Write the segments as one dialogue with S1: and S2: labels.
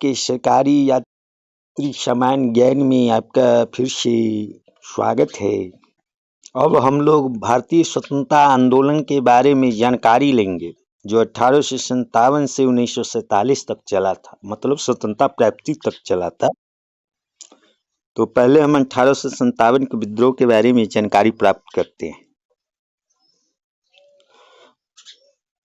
S1: के सरकारी यात्री सामान ज्ञान में आपका फिर से स्वागत है। अब हम लोग भारतीय स्वतंत्रता आंदोलन के बारे में जानकारी लेंगे, जो 1857 से 1947 तक चला था, मतलब स्वतंत्रता प्राप्ति तक चला था। तो पहले हम 1857 के विद्रोह के बारे में जानकारी प्राप्त करते हैं।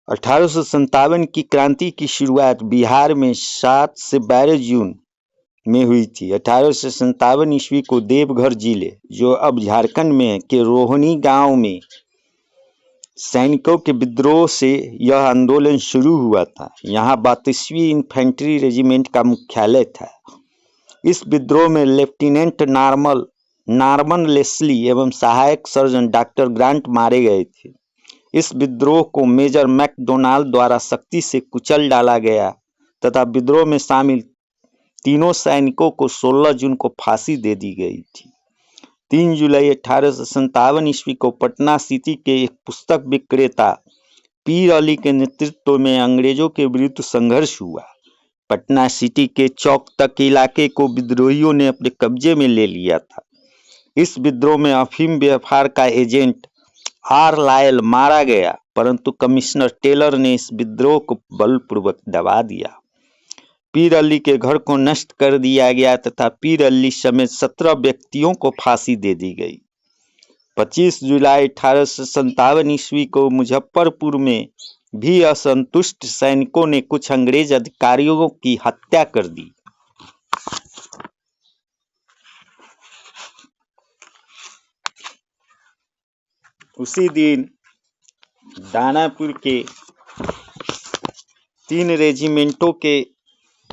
S1: 1857 की क्रांति की शुरुआत बिहार में 7 से 12 जून में हुई थी। 1857 ईस्वी को देवघर जिले, जो अब झारखंड में है, के रोहनी गांव में सैनिकों के विद्रोह से यह आंदोलन शुरू हुआ था। यहाँ 32वीं इन्फेंट्री रेजिमेंट का मुख्यालय था। इस विद्रोह में लेफ्टिनेंट नॉर्मन लेस्ली एवं सहायक सर्जन डॉक्टर ग्रांट मारे गए थे। इस विद्रोह को मेजर मैकडोनाल्ड द्वारा सख्ती से कुचल डाला गया तथा विद्रोह में शामिल तीनों सैनिकों को 16 जून को फांसी दे दी गई थी। 3 जुलाई 1857 ईस्वी को पटना सिटी के एक पुस्तक विक्रेता पीर अली के नेतृत्व में अंग्रेजों के विरुद्ध संघर्ष हुआ। पटना सिटी के चौक तक इलाके को विद्रोहियों ने अपने कब्जे में ले लिया था। इस विद्रोह में अफीम व्यापार का एजेंट आर लायल मारा गया, परंतु कमिश्नर टेलर ने इस विद्रोह को बलपूर्वक दबा दिया। पीर अली के घर को नष्ट कर दिया गया तथा पीर अली समेत 17 व्यक्तियों को फांसी दे दी गई। 25 जुलाई 1857 ईस्वी को मुजफ्फरपुर में भी असंतुष्ट सैनिकों ने कुछ अंग्रेज अधिकारियों की हत्या कर दी। उसी दिन दानापुर के 3 रेजिमेंटों के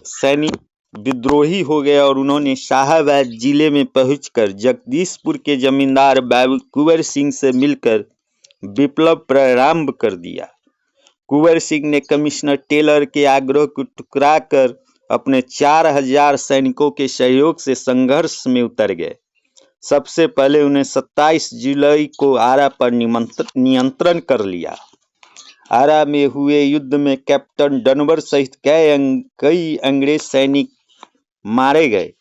S1: सैनिक विद्रोही हो गए और उन्होंने शाहाबाद जिले में पहुंचकर जगदीशपुर के जमींदार बाबू कुंवर सिंह से मिलकर विप्लव प्रारंभ कर दिया। कुंवर सिंह ने कमिश्नर टेलर के आग्रह को ठुकरा कर अपने 4000 सैनिकों के सहयोग से संघर्ष में उतर गए। सबसे पहले उन्हें 27 जुलाई को आरा पर नियंत्रण कर लिया। आरा में हुए युद्ध में कैप्टन डनवर सहित कई अंग्रेज सैनिक मारे गए।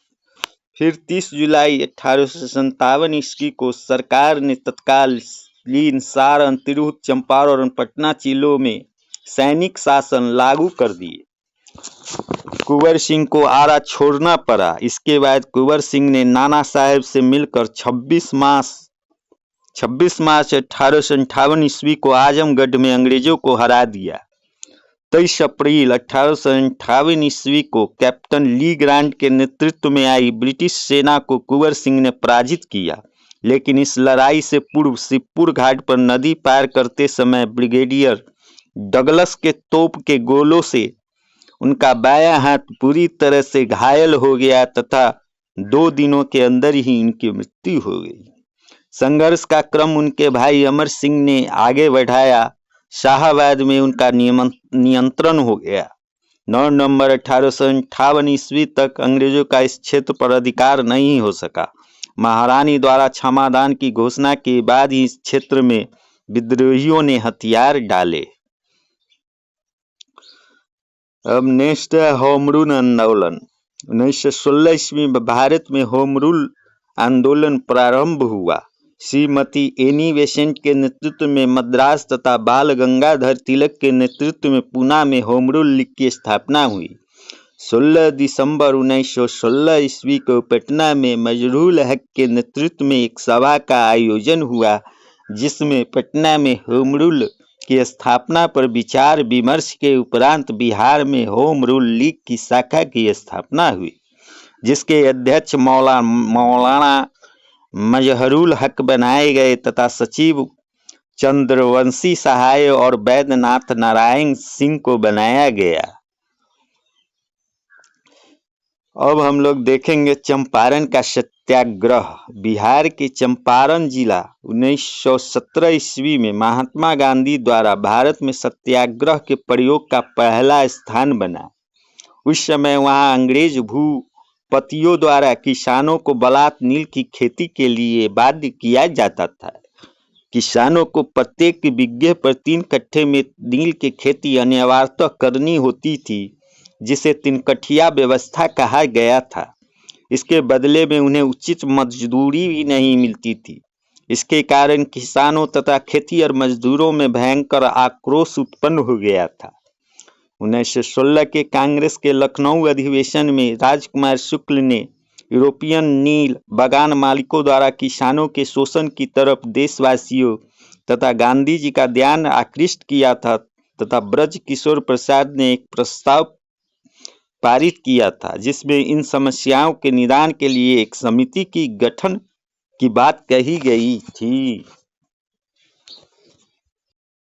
S1: फिर 30 जुलाई 1857 ईस्वी को सरकार ने तत्कालीन सारण, तिरहुत, चंपारण और पटना जिलों में सैनिक शासन लागू कर दिए। कुंवर सिंह को आरा छोड़ना पड़ा। इसके बाद कुंवर सिंह ने नाना साहेब से मिलकर 26 मार्च 1858 ईस्वी को आजमगढ़ में अंग्रेजों को हरा दिया। 23 अप्रैल 1858 ईस्वी को कैप्टन ली ग्रांट के नेतृत्व में आई ब्रिटिश सेना को कुंवर सिंह ने पराजित किया, लेकिन इस लड़ाई से पूर्व शिवपुर घाट पर नदी पार करते समय ब्रिगेडियर डगलस के तोप के गोलों से उनका बायां हाथ पूरी तरह से घायल हो गया तथा 2 दिनों के अंदर ही उनकी मृत्यु हो गई। संघर्ष का क्रम उनके भाई अमर सिंह ने आगे बढ़ाया। शाहाबाद में उनका नियंत्रण हो गया। 9 नवंबर 1858 ईस्वी तक अंग्रेजों का इस क्षेत्र पर अधिकार नहीं हो सका। महारानी द्वारा क्षमादान की घोषणा के बाद ही इस क्षेत्र में विद्रोहियों ने हथियार डाले। अब नेक्स्ट है होम रूल आंदोलन। 1916 ईस्वी में भारत में होम रूल आंदोलन प्रारंभ हुआ। श्रीमती एनी बेसेंट के नेतृत्व में मद्रास तथा बाल गंगाधर तिलक के नेतृत्व में पूना में होम रूल लीग की स्थापना हुई। 16 दिसंबर 1916 ईस्वी को पटना में मजरूल हक के नेतृत्व में एक सभा का आयोजन हुआ, जिसमें पटना में होम रूल की स्थापना पर विचार विमर्श के उपरांत बिहार में होम रूल लीग की शाखा की स्थापना हुई, जिसके अध्यक्ष मौलाना मजहरुल हक बनाए गए तथा सचिव चंद्रवंशी सहाय और वैद्यनाथ नारायण सिंह को बनाया गया। अब हम लोग देखेंगे चंपारण का सत्याग्रह। बिहार के चंपारण जिला 1917 ईस्वी में महात्मा गांधी द्वारा भारत में सत्याग्रह के प्रयोग का पहला स्थान बना। उस समय वहां अंग्रेज भूपतियों द्वारा किसानों को बलात् नील की खेती के लिए बाध्य किया जाता था। किसानों को प्रत्येक बिघे पर 3 कट्ठे में नील की खेती अनिवार्यतः करनी होती थी, जिसे तिनकठिया व्यवस्था कहा गया था। इसके बदले में उन्हें उचित मजदूरी भी नहीं मिलती थी। इसके कारण किसानों तथा खेती और मजदूरों में भयंकर आक्रोश उत्पन्न हो गया था। 1916 के कांग्रेस के लखनऊ अधिवेशन में राजकुमार शुक्ल ने यूरोपियन नील बागान मालिकों द्वारा किसानों के शोषण की तरफ देशवासियों तथा गांधी जी का ध्यान आकृष्ट किया था तथा ब्रज किशोर प्रसाद ने एक प्रस्ताव पारित किया था जिसमें इन समस्याओं के निदान के लिए एक समिति की गठन की बात कही गई थी।